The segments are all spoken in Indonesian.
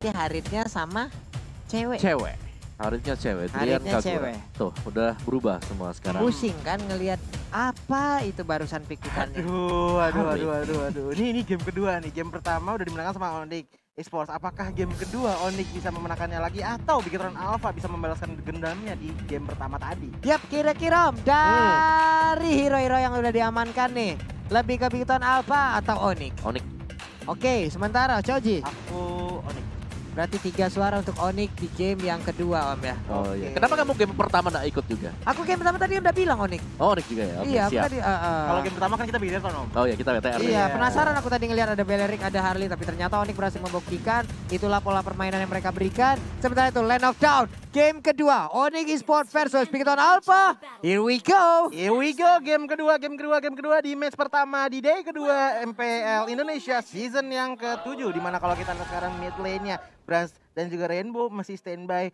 Haritnya sama cewek. Cewek. Harusnya cewek. Drian Haritnya Kagura. cewek. Tuh, udah berubah semua sekarang. Pusing kan ngelihat apa itu barusan pikirannya. Aduh. Ini game kedua nih. Game pertama udah dimenangkan sama Onyx Esports. Apakah game kedua Onyx bisa memenangkannya lagi atau Bigetron Alpha bisa membalaskan dendamnya di game pertama tadi? Yap, kira-kira Om, dari hero-hero yang udah diamankan nih, lebih ke Bigetron Alpha atau Onyx? Onyx. Oke, sementara Choji. Aku Onyx. Berarti 3 suara untuk Onyx di game yang kedua Om ya. Oh iya. Oke. Kenapa kamu game pertama nggak ikut juga? Aku game pertama tadi udah bilang Onyx. Oh, Onyx juga ya. Oke, Iya, aku siap. tadi. Kalau game pertama kan kita Bigetron Om. Oh iya, kita WTR. Iya, Iya. penasaran aku tadi ngelihat ada Beleric, ada Harley, tapi ternyata Onyx berhasil membuktikan itulah pola permainan yang mereka berikan. Sementara itu Land of Down, game kedua Onyx Esports versus Bigetron Alpha. Here we go. Here we go, game kedua di match pertama di day kedua MPL Indonesia season yang ke-7. Dimana kalau kita lihat sekarang mid lane-nya Brans dan juga Rainbow masih standby.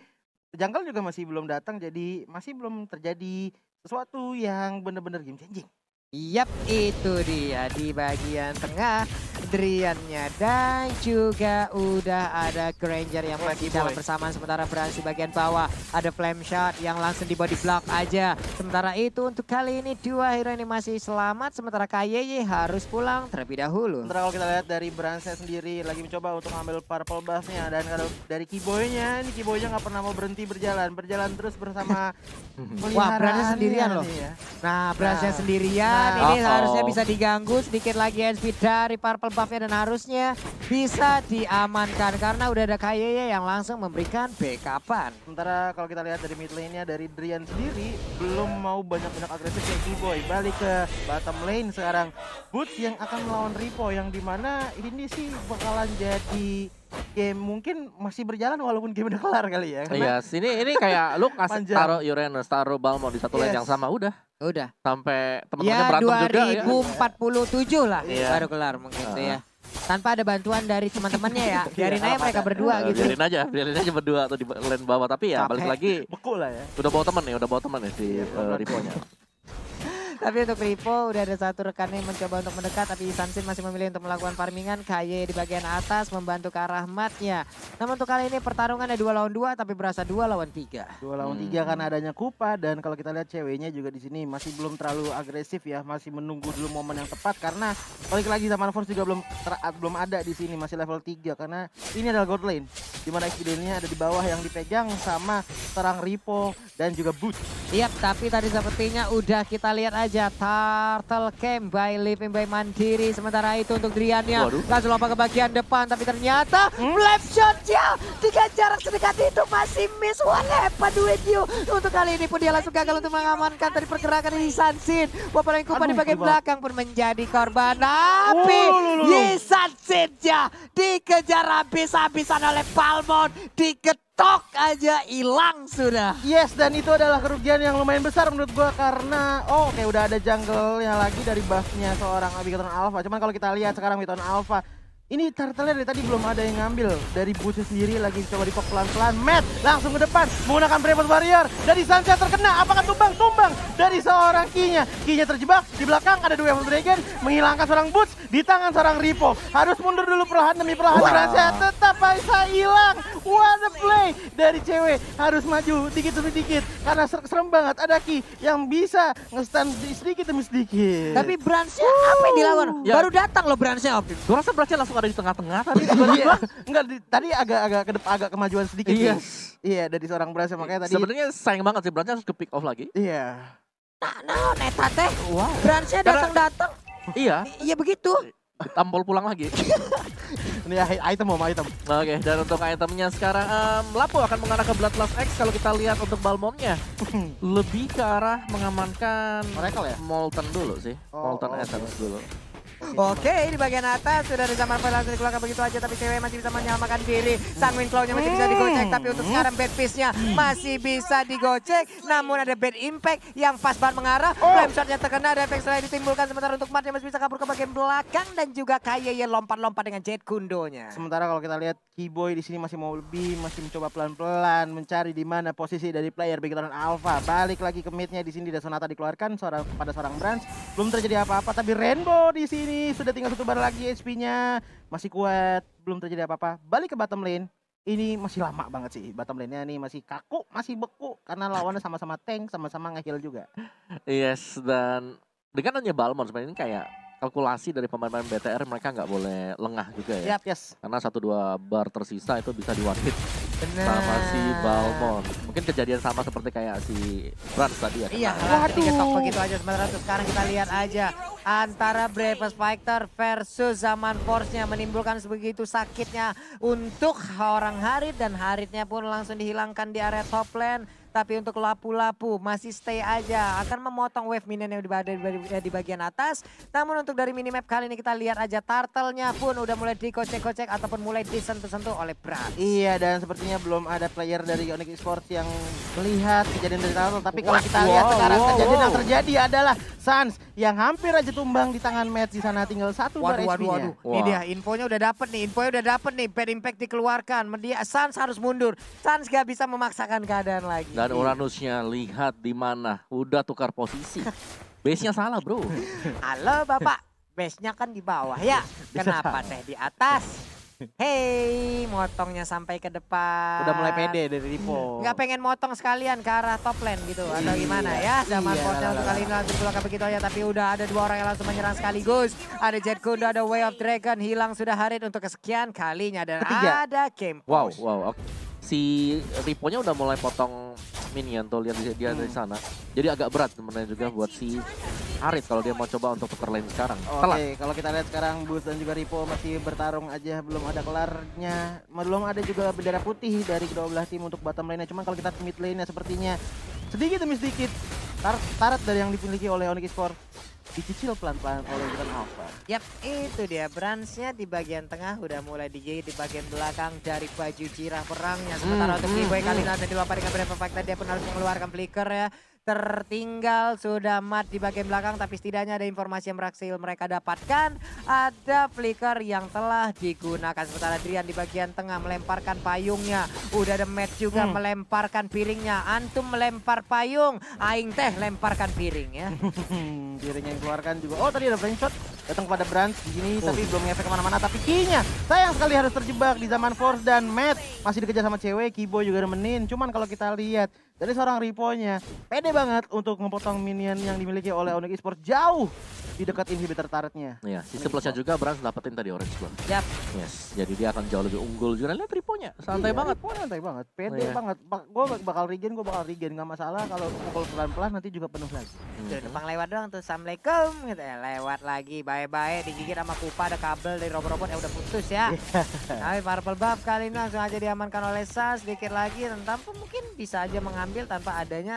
Jungle juga masih belum datang, jadi masih belum terjadi sesuatu yang benar-benar game changing. Yap, itu dia di bagian tengah Driannya dan juga udah ada Granger yang masih dalam bersamaan. Sementara Brans di bagian bawah ada flame shot yang langsung di body block aja. Sementara itu untuk kali ini dua hero ini masih selamat, sementara KYY harus pulang terlebih dahulu. Sementara kalau kita lihat dari Bransnya sendiri lagi mencoba untuk mengambil purple buff-nya, dan kalau dari Keyboy-nya, ini Keyboy-nya nggak pernah mau berhenti berjalan terus bersama Wah, Bransnya sendirian loh. nih ya. Nah, Bransnya sendirian, ini harusnya bisa diganggu. Sedikit lagi HP dari purple buff-nya dan harusnya bisa diamankan karena udah ada KYY yang langsung memberikan backupan. Sementara kalau kita lihat dari mid lane-nya dari Drian sendiri belum mau banyak-banyak agresif kayak Keyboy. Balik ke bottom lane sekarang. Boots yang akan melawan Ripo yang dimana ini sih bakalan jadi game mungkin masih berjalan walaupun game udah kelar kali ya. Iya, ini kayak lu kasih Panjang. taruh Uranus, taruh Balmond di satu lane yang sama udah. Udah. Sampai teman-temannya Ya berantem juga ya. 2047 lah Iya. baru kelar mungkin tuh ya. Tanpa ada bantuan dari teman-temannya ya. Biarin aja mereka berdua gitu. Biarin aja berdua atau di lane bawah, tapi ya balik Capek. lagi Beku lah ya. udah bawa temen nih si Ripo-nya. Tapi untuk Ripo udah ada satu rekannya yang mencoba untuk mendekat, tapi Sansin masih memilih untuk melakukan farmingan. KY di bagian atas membantu ke arah matnya. Namun untuk kali ini pertarungan ada 2 lawan 2 tapi berasa 2 lawan 3. 2 lawan 3 karena adanya Kupa, dan kalau kita lihat ceweknya juga di sini masih belum terlalu agresif ya, masih menunggu dulu momen yang tepat karena balik lagi Zaman Force juga belum ada di sini, masih level 3 karena ini adalah God lane di mana XP-nya ada di bawah yang dipegang sama serang Ripo dan juga Boots. Yap, tapi tadi sepertinya udah kita lihat aja Turtle Camp by Living by Mandiri. Sementara itu untuk Driannya langsung lompat ke bagian depan, tapi ternyata flap shot-nya dengan jarak sedekat itu masih miss. What happened with you? Untuk kali ini pun dia langsung gagal untuk mengamankan tadi pergerakan di Sansin. Wapalagi Kupa di bagian belakang pun menjadi korban. Tapi Sansin-nya dikejar habis-habisan oleh Balmond. Diketok aja hilang sudah. Yes, dan itu adalah kerugian yang lumayan besar menurut gua karena oke udah ada jungle-nya lagi dari buff-nya seorang Bigetron Alpha. Cuman kalau kita lihat sekarang Bigetron Alpha ini turtle-nya dari tadi belum ada yang ngambil. Dari Boots sendiri lagi coba dipok pelan-pelan. Matt langsung ke depan menggunakan Brevos Warrior. Dari Sunset terkena, apakah tumbang dari seorang Key-nya. Key-nya terjebak, di belakang ada 2 Evil Dragon menghilangkan seorang Boots di tangan seorang Ripo. Harus mundur dulu perlahan demi perlahan. Sunset tetap bisa hilang. What a play dari cewek, harus maju dikit demi dikit karena serem banget ada Key yang bisa nge-stun sedikit demi sedikit. Tapi Bransnya apa yang dilawan? Ya. Baru datang loh Bransnya. Gua rasa Bransnya langsung ada di tengah-tengah tadi. Iya. Enggak, tadi agak kemajuan sedikit. Yes. Iya, dari seorang Brans makanya tadi. Sebenarnya sayang banget sih Bransnya harus ke pick off lagi. Iya. Nah, neta teh. Wow. Bransnya datang-datang. Iya, Iya begitu. tampol pulang lagi. Ini item item. Oke, dan untuk itemnya sekarang Lapo akan mengarah ke Bloodlust X. Kalau kita lihat untuk Balmondnya lebih ke arah mengamankan Oracle ya? Molten dulu sih. Molten Essence dulu. Oke, di bagian atas sudah ada Zaman Force langsung dikeluarkan begitu aja, tapi cewek masih bisa menyelamatkan diri. Sanguine Claw-nya masih bisa digocek, tapi untuk sekarang Bad Fist-nya masih bisa digocek. Namun ada Bad Impact yang fast banget mengarah. Flame Shot-nya terkena, ada efek selain ditimbulkan. Sementara untuk Matnya masih bisa kabur ke bagian belakang dan juga KYY lompat-lompat dengan Jet Kundonya. Sementara kalau kita lihat Keyboy di sini masih mau lebih, masih mencoba pelan-pelan mencari di mana posisi dari player Bigetron Alpha. Balik lagi ke mid-nya di sini, dan Sonata dikeluarkan pada seorang Brans. Belum terjadi apa-apa, tapi Rainbow di sini sudah tinggal 1 bar lagi HP-nya. Masih kuat, belum terjadi apa-apa. Balik ke bottom lane. ini masih lama banget sih. Bottom lane-nya nih masih kaku, masih beku. Karena lawannya sama-sama tank, sama-sama nge-heal juga. Yes, dan dengan hanya Balmond sebenarnya ini kayak kalkulasi dari pemain-pemain BTR, mereka nggak boleh lengah juga ya. Yap, yes. Karena 1-2 bar tersisa itu bisa di one hit Bener. sama si Balmond. Mungkin kejadian sama seperti kayak si Brans tadi ya. Iya, kemarin. langsung diketok begitu aja sementara itu sekarang kita lihat aja antara Bravest Fighter versus Zaman Force-nya menimbulkan sebegitu sakitnya untuk orang Harit dan Haritnya pun langsung dihilangkan di area top lane. Tapi untuk lapu-lapu masih stay aja, akan memotong wave minion yang di bagian atas. Namun untuk dari minimap kali ini kita lihat aja turtle-nya pun udah mulai dikocek-kocek ataupun mulai disentuh-sentuh oleh Brans. Iya, dan sepertinya belum ada player dari Onyx Esports yang melihat kejadian dari turtle. Tapi kalau kita lihat sekarang kejadian yang terjadi adalah Sans yang hampir aja tumbang di tangan Mets di sana, tinggal 1 bar HP-nya. Ini dia infonya udah dapet nih, Bad Impact dikeluarkan. Dia Sans harus mundur. Sans gak bisa memaksakan keadaan lagi. Dan Uranusnya lihat di mana, udah tukar posisi. Base-nya salah bro. Halo Bapak, base-nya kan di bawah ya. Kenapa teh di atas? Hei, motongnya sampai ke depan. Udah mulai pede dari Ripo. Nggak pengen motong sekalian ke arah top lane gitu atau gimana ya? Zaman Force-nya untuk kali ini langsung keluar begitu aja, tapi udah ada 2 orang yang langsung menyerang sekaligus. Ada Jet Kundo, ada Way of Dragon, hilang sudah Harit untuk kesekian kalinya dan ada game Wow, push. wow. Si Ripo-nya udah mulai potong minion tuh, lihat dia dari sana. Jadi agak berat sebenarnya juga buat si Harit kalau dia mau coba untuk tukar lane sekarang. Oke, kalau kita lihat sekarang Boost dan juga Ripo masih bertarung aja, belum ada kelarnya. Belum ada juga bendera putih dari kedua belah tim untuk bottom lane-nya. Cuman kalau kita mid lane-nya sepertinya sedikit demi sedikit tarat dari yang dimiliki oleh Onyx Esports dicicil pelan-pelan oleh Witon Alpha. Yap, itu dia Bransnya di bagian tengah udah mulai digigit di bagian belakang dari baju jirah perangnya. Sementara untuk T-Boy kali ini ada dilempar dengan Brave Fighter, dia pun harus mengeluarkan flicker ya. Tertinggal sudah mat di bagian belakang, tapi setidaknya ada informasi yang berhasil mereka dapatkan. Ada flicker yang telah digunakan. Sementara Drian di bagian tengah melemparkan payungnya. Udah ada Matt juga melemparkan piringnya. Antum melempar payung, aing teh lemparkan piring ya. Piring yang dikeluarkan juga. Oh, tadi ada flank shot datang kepada Brans di sini, tapi belum ngefek kemana-mana. Tapi key-nya sayang sekali harus terjebak di Zaman Force dan Matt masih dikejar sama cewek. Kibo juga nemenin. Cuman kalau kita lihat dari seorang Ripo-nya pede banget untuk memotong minion yang dimiliki oleh Onyx Esports jauh di dekat inhibitor turret-nya. Iya, sisi plusnya juga Brans dapetin tadi orange blood. Yap. Yes, jadi dia akan jauh lebih unggul juga. Lihat Ripo-nya, santai banget. Ripo santai banget, pede banget. Gue bakal regen, nggak masalah. Kalau pukul pelan-pelan nanti juga penuh lagi. Tuh, numpang lewat doang tuh, assalamualaikum gitu ya. Lewat lagi, bye-bye, digigit sama Kupa, ada kabel dari robot-robot yang udah putus ya. Tapi Purple Buff kali ini langsung aja diamankan oleh Sans, sedikit lagi tentang mungkin bisa aja mengambil tanpa adanya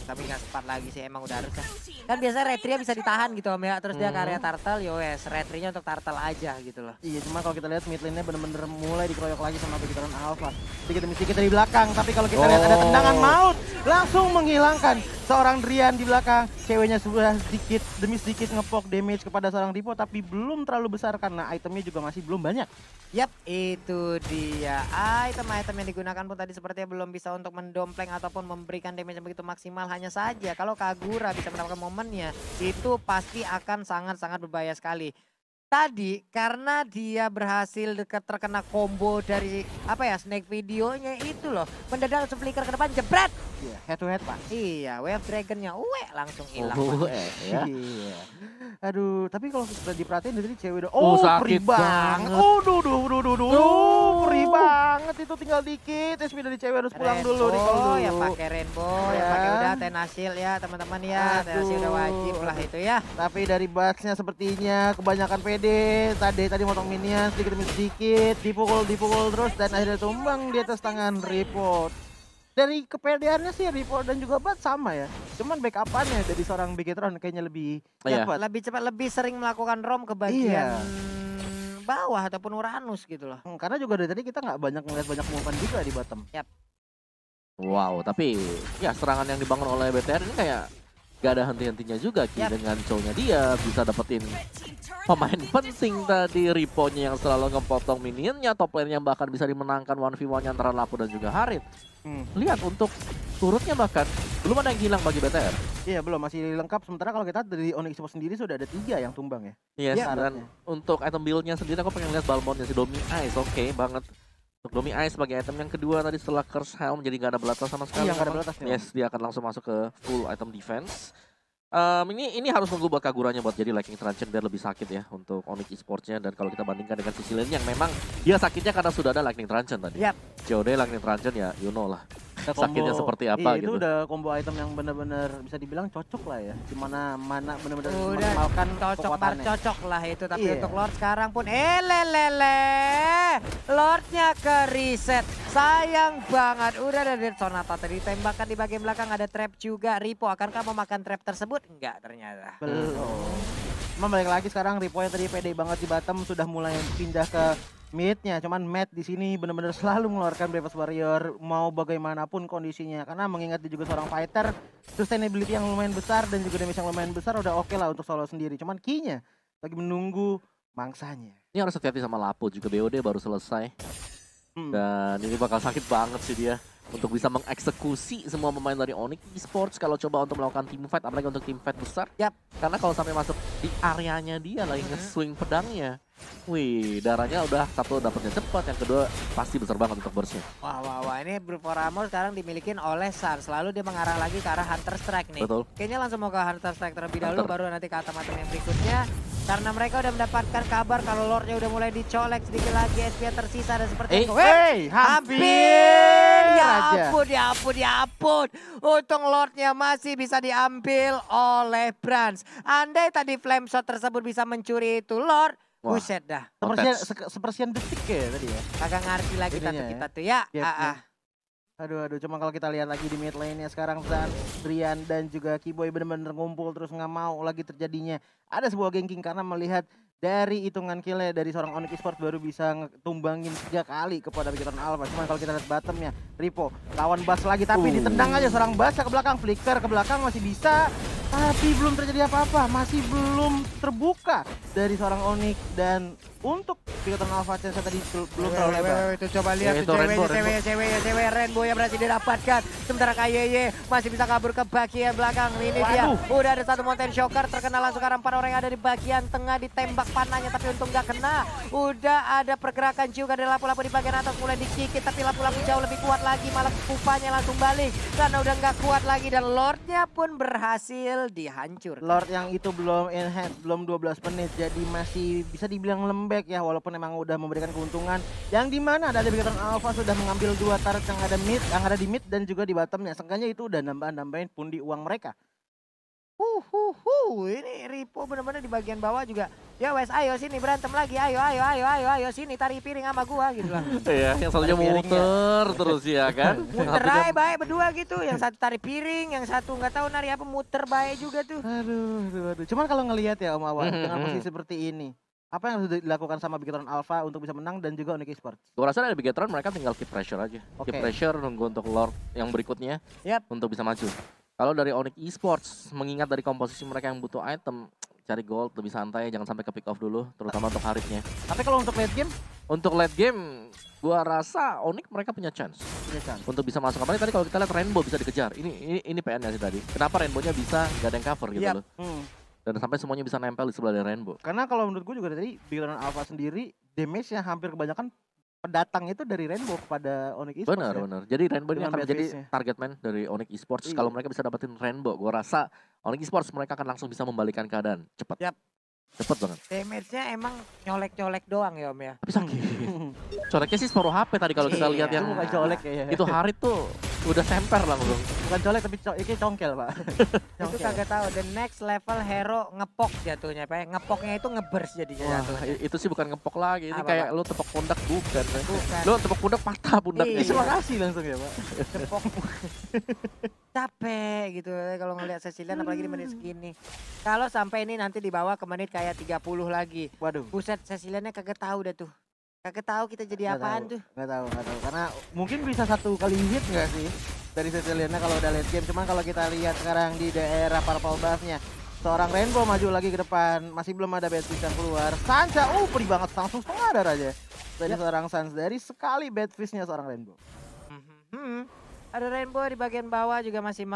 tapi nggak sempat lagi sih, emang udah harus ya. Kan biasanya retry bisa ditahan gitu om ya, terus dia ke area turtle, yowes retry-nya untuk turtle aja gitu loh. Iya, cuma kalau kita lihat mid lane-nya bener-bener mulai dikeroyok lagi sama Witon Alpha. Sedikit demi sedikit dari belakang, tapi kalau kita lihat ada tendangan maut, langsung menghilangkan seorang Drian di belakang. Ceweknya sudah sedikit demi sedikit ngepok damage kepada seorang Ripo, tapi belum terlalu besar karena itemnya juga masih belum banyak. Yap, itu dia. Item-item yang digunakan pun tadi sepertinya belum bisa untuk mendompleng ataupun memberikan damage yang begitu maksimal. Hanya saja kalau Kagura bisa mendapatkan momennya, itu pasti akan sangat-sangat berbahaya sekali. Tadi karena dia berhasil terkena combo dari Snake videonya itu loh. Mendadak langsung flicker ke depan, jebret. Iya, head to head Pak. Iya, Wave Dragon-nya langsung hilang. Ya. Iya. Aduh, tapi kalau kita diperhatiin dari cewek udah sakit perih banget. Perih banget itu, tinggal dikit. SP dari cewek harus pulang dulu di call dulu. Yang pakai Rainbow, yang pakai udah Tenasil ya teman-teman ya. Tenasil udah wajib lah itu ya. Tapi dari Bucks-nya sepertinya kebanyakan pede. Tadi motong minion sedikit demi sedikit, dipukul terus dan akhirnya tumbang di atas tangan Ripo. Dari kepedeannya sih Ripo dan juga Bat sama ya. Cuman backup-annya dari seorang Bigetron kayaknya lebih cepat. Lebih cepat, lebih sering melakukan rom ke bagian bawah ataupun Uranus gitu loh. Karena juga dari tadi kita nggak banyak ngeliat banyak movement juga di bottom. Yap. Wow, tapi ya serangan yang dibangun oleh BTR ini kayak gak ada henti-hentinya juga Ki. Dengan show-nya dia bisa dapetin pemain penting tadi, Ripo-nya yang selalu ngepotong minionnya, top lane-nya bahkan bisa dimenangkan 1v1 antara Lapu dan juga Harit. Lihat untuk turutnya bahkan belum ada yang hilang bagi BTR. Iya belum, masih lengkap. Sementara kalau kita dari Onyx Esports sendiri sudah ada 3 yang tumbang ya. Yes, dan untuk item build-nya sendiri aku pengen lihat Balmond-nya si Domi Ice, oke banget. Untuk Domi Ice sebagai item yang kedua tadi setelah Curse Helm jadi nggak ada belatas sama sekali. Iya, nggak ada belatas nih. Yes, dia akan langsung masuk ke full item defense. Ini harus nunggu buat Kaguranya buat jadi Lightning Truncheon biar lebih sakit ya untuk Onyx Esports-nya. Dan kalau kita bandingkan dengan sisi lain yang memang dia sakitnya karena sudah ada Lightning Truncheon tadi. Yap. COD Lightning Truncheon ya you know lah. Combo, Sakitnya seperti apa iya, gitu. Itu udah combo item yang benar-benar bisa dibilang cocok lah ya. Dimana benar-benar Udah memaksimalkan cocok kekuatannya. cocok lah itu. Tapi Iya. untuk Lord sekarang pun lelele. Lordnya ke reset. Sayang banget. Udah ada Dead Sonata tadi ditembakkan di bagian belakang. Ada trap juga. Ripo akankah memakan trap tersebut? Enggak ternyata. Belum. Cuma balik lagi sekarang Ripo yang tadi pede banget di bottom sudah mulai pindah ke mid-nya. Cuman Matt di sini benar-benar selalu mengeluarkan Bravest Warrior mau bagaimanapun kondisinya. Karena mengingat dia juga seorang fighter, sustainability yang lumayan besar dan juga damage yang lumayan besar udah oke lah untuk solo sendiri. Cuman key-nya lagi menunggu mangsanya. Ini harus hati-hati sama Lapo juga, BOD baru selesai. Dan ini bakal sakit banget sih dia. Untuk bisa mengeksekusi semua pemain dari Onyx Esports kalau coba untuk melakukan team fight, apalagi untuk team fight besar. Yap. Karena kalau sampai masuk di areanya dia lagi nge-swing pedangnya. Wih, darahnya udah satu dapatnya cepat, yang kedua pasti besar banget untuk burstnya. Wah. Ini Brute for Armor sekarang dimiliki oleh Sans. Lalu dia mengarah lagi ke arah Hunter Strike nih. Betul. Kayaknya langsung mau ke Hunter Strike terlebih dahulu, baru nanti ke item-item yang berikutnya. Karena mereka udah mendapatkan kabar kalau Lordnya udah mulai dicolek sedikit lagi, SP tersisa dan seperti itu. Hampir Ya ampun. Untung Lordnya masih bisa diambil oleh Brans. Andai tadi flame shot tersebut bisa mencuri itu Lord, Wah. buset dah. Sepersekian detik ya tadi ya. Kagak ngerti lagi kita tuh ya. Aduh, cuma kalau kita lihat lagi di mid lane-nya sekarang Sans, Drian dan juga Kiboy benar-benar ngumpul terus nggak mau lagi terjadinya ada sebuah ganking karena melihat dari hitungan kill-nya dari seorang Onyx Esports baru bisa tumbangin 3 kali kepada Bigoton Alpha. Cuman kalau kita lihat bottomnya, Ripo lawan Bass lagi tapi ditendang aja seorang Bass ke belakang, flicker ke belakang masih bisa. Tapi belum terjadi apa-apa, masih belum terbuka dari seorang Onyx dan untuk Bigoton Alpha chance tadi belum terlalu lebar. Itu coba lihat Ya, tuh itu cewek Rainbow yang berhasil didapatkan. Sementara KYY masih bisa kabur ke bagian belakang. Ini dia, udah ada satu Mountain Shocker terkena langsung karena 4 orang yang ada di bagian tengah ditembak panahnya tapi untung gak kena. Udah ada pergerakan juga dari lapu-lapu di bagian atas mulai dikikit tapi lapu-lapu jauh lebih kuat lagi, malah kupanya langsung balik karena udah gak kuat lagi dan Lordnya pun berhasil dihancur. Lord yang itu belum enhance, belum 12 menit jadi masih bisa dibilang lembek ya walaupun emang udah memberikan keuntungan yang dimana dari Bigoton Alpha sudah mengambil 2 turret yang ada di mid dan juga di bottomnya. Seenggaknya itu udah nambahin pundi uang mereka. Ini Ripo bener-bener di bagian bawah juga. Ya wes, ayo sini berantem lagi, ayo sini tarik piring sama gua gitu lah. Iya, yang satunya muter terus ya kan. Muter aja baik berdua gitu, yang satu tarik piring, yang satu nggak tahu nari apa muter baik juga tuh. Aduh. Cuman kalau ngelihat ya Om Awan dengan posisi seperti ini, apa yang harus dilakukan sama Bigoton Alpha untuk bisa menang dan juga Onyx Esports? Gue rasa dari Bigetron mereka tinggal keep pressure aja. Keep pressure nunggu untuk Lord yang berikutnya untuk bisa maju. Kalau dari Onyx Esports, mengingat dari komposisi mereka yang butuh item, cari gold lebih santai, jangan sampai ke pick off dulu, terutama untuk Harithnya. Tapi kalau untuk late game? Untuk late game, gua rasa Onyx mereka punya chance. Untuk bisa masuk. Apalagi tadi kalau kita lihat Rainbow bisa dikejar. Ini PN-nya sih tadi. Kenapa Rainbow-nya bisa gak ada yang cover gitu loh. Dan sampai semuanya bisa nempel di sebelah dari Rainbow. Karena kalau menurut gue juga tadi Bigoton Alpha sendiri, damage-nya hampir kebanyakan pendatang itu dari Rainbow kepada Onyx Esports. Benar. Jadi Rainbow ini akan menjadi target man dari Onyx Esports. Kalau mereka bisa dapetin Rainbow, gue rasa Onyx Esports mereka akan langsung bisa membalikan keadaan cepat. Cepet banget. Damage-nya emang nyolek-nyolek doang ya Om ya. Tapi sakit. Coleknya sih separuh HP tadi kalau kita lihat yang bukan colek ya. Itu Harith tuh udah semper langsung. Bukan colek tapi ini congkel Pak. Itu kagak tahu. The next level hero ngepok jatuhnya Pak. Ngepoknya itu ngeburst jadinya jatuhnya. Itu sih bukan ngepok lagi. Ini apa, kayak lu tepok pundak bukan. Lu tepok pundak patah pundaknya. Terima kasih langsung ya Pak. Tepok. Capek gitu kalau ngelihat Cecilian apalagi di menit segini. Kalau sampai ini nanti dibawa ke menit kayak 30 lagi. Waduh. Buset, Ceciliannya kagak tahu dah tuh. Kagak tahu kita jadi apaan tuh. Nggak tahu. Karena mungkin bisa 1 kali hit nggak sih dari Ceciliannya kalau udah late game. Cuman kalau kita lihat sekarang di daerah purple buff-nya, seorang Rainbow maju lagi ke depan. Masih belum ada bad fish yang keluar. Sansa, perih banget langsung setengah darah aja. Dari seorang Sans, dari sekali bad fish-nya seorang Rainbow. Ada Rainbow di bagian bawah juga masih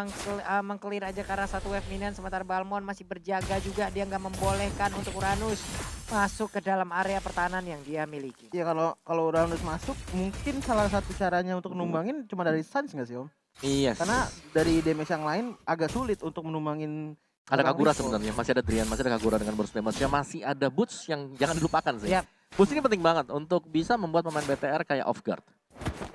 mengclear aja karena satu wave minion. Sementara Balmon masih berjaga juga. Dia nggak membolehkan untuk Uranus masuk ke dalam area pertahanan yang dia miliki. Ya kalau Uranus masuk mungkin salah satu caranya untuk numbangin cuma dari Suns nggak sih Om? Iya. Karena dari damage yang lain agak sulit untuk menumbangin. Ada Kagura sebenarnya, masih ada Drian, masih ada Kagura dengan burst damage. Masih ada Boots yang jangan dilupakan sih. Yep. Boots ini penting banget untuk bisa membuat pemain BTR kayak off guard.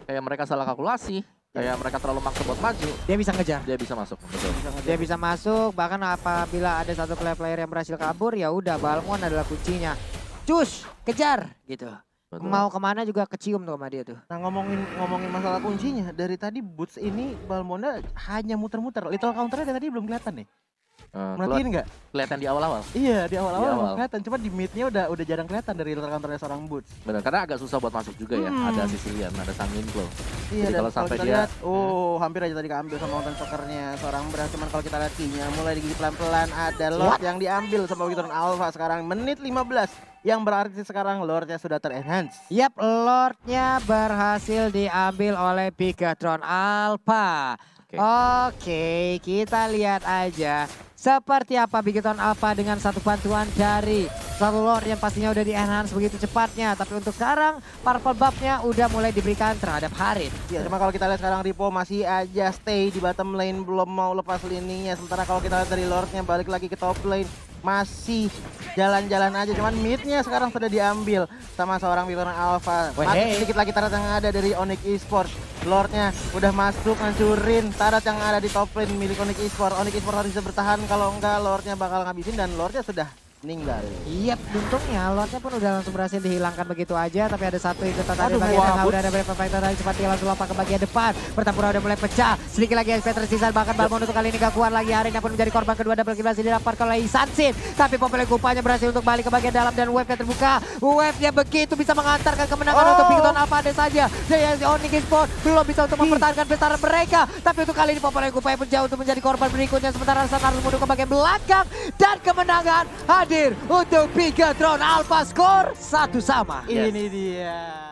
Kayak mereka salah kalkulasi, kayak mereka terlalu maksa buat maju. Dia bisa ngejar. Dia bisa masuk, betul. Dia bisa masuk, bahkan apabila ada satu player yang berhasil kabur, ya udah Balmon adalah kuncinya. Cus, kejar gitu. Betul. Mau kemana juga kecium tuh sama dia tuh. Nah ngomongin masalah kuncinya, dari tadi Boots ini Balmonda hanya muter-muter. Little counternya dari tadi belum kelihatan nih. Merhatiin nggak? Kelihatan di awal-awal. Iya di awal-awal Di awal. belum kelihatan, cuma di midnya udah jarang kelihatan dari little counternya seorang Boots. Benar, karena agak susah buat masuk juga ya. Ada Sicilian, ada Sangin Glow. Iya, Jadi dan kalau sampai kita dia lihat, hampir aja tadi keambil sama Mountain Soccer-nya seorang Bras. Cuman kalau kita lihat key-nya mulai digigit pelan-pelan, ada Lord yang diambil sama Victor Alpha sekarang menit 15. Yang berarti sekarang Lordnya sudah ter-enhance. Yap, Lordnya berhasil diambil oleh Bigatron Alpha. Oke, kita lihat aja seperti apa Bigatron Alpha dengan satu bantuan dari satu Lord yang pastinya udah di-enhance begitu cepatnya. Tapi untuk sekarang, purple buff-nya udah mulai diberikan terhadap Harit. Ya, cuma kalau kita lihat sekarang Ripo masih aja stay di bottom lane, belum mau lepas lininya. Sementara kalau kita lihat dari Lordnya balik lagi ke top lane, masih jalan-jalan aja. Cuman midnya sekarang sudah diambil sama seorang Victor Alpha. Mati sedikit lagi tarat yang ada dari Onyx Esports. Lordnya udah masuk ngancurin tarat yang ada di top lane milik Onyx Esports. Onyx Esports harus bisa bertahan, kalau enggak Lordnya bakal ngabisin dan Lordnya sudah meninggal. Iya, untungnya Lordnya pun udah langsung berhasil dihilangkan begitu aja. Tapi ada satu ikutan tadi bagian tengah, udah ada beberapa fighter tadi cepat langsung lompat ke bagian depan. Pertempuran udah mulai pecah, sedikit lagi SP tersisa. Bahkan Balmon untuk kali ini gak kuat lagi. Harit pun menjadi korban kedua, double kill berhasil didapatkan oleh Isansin. Tapi Popele Kupanya berhasil untuk balik ke bagian dalam dan wave-nya terbuka. Wave-nya begitu bisa mengantarkan kemenangan untuk Bigatron Alpha ada saja. Dan Onyx Esports belum bisa untuk mempertahankan besaran mereka. Tapi untuk kali ini Popele Kupanya pun jauh untuk menjadi korban berikutnya. Sementara San harus mundur ke bagian belakang dan kemenangan hadir untuk Bigatron Alpha, skor 1-1. Ini dia.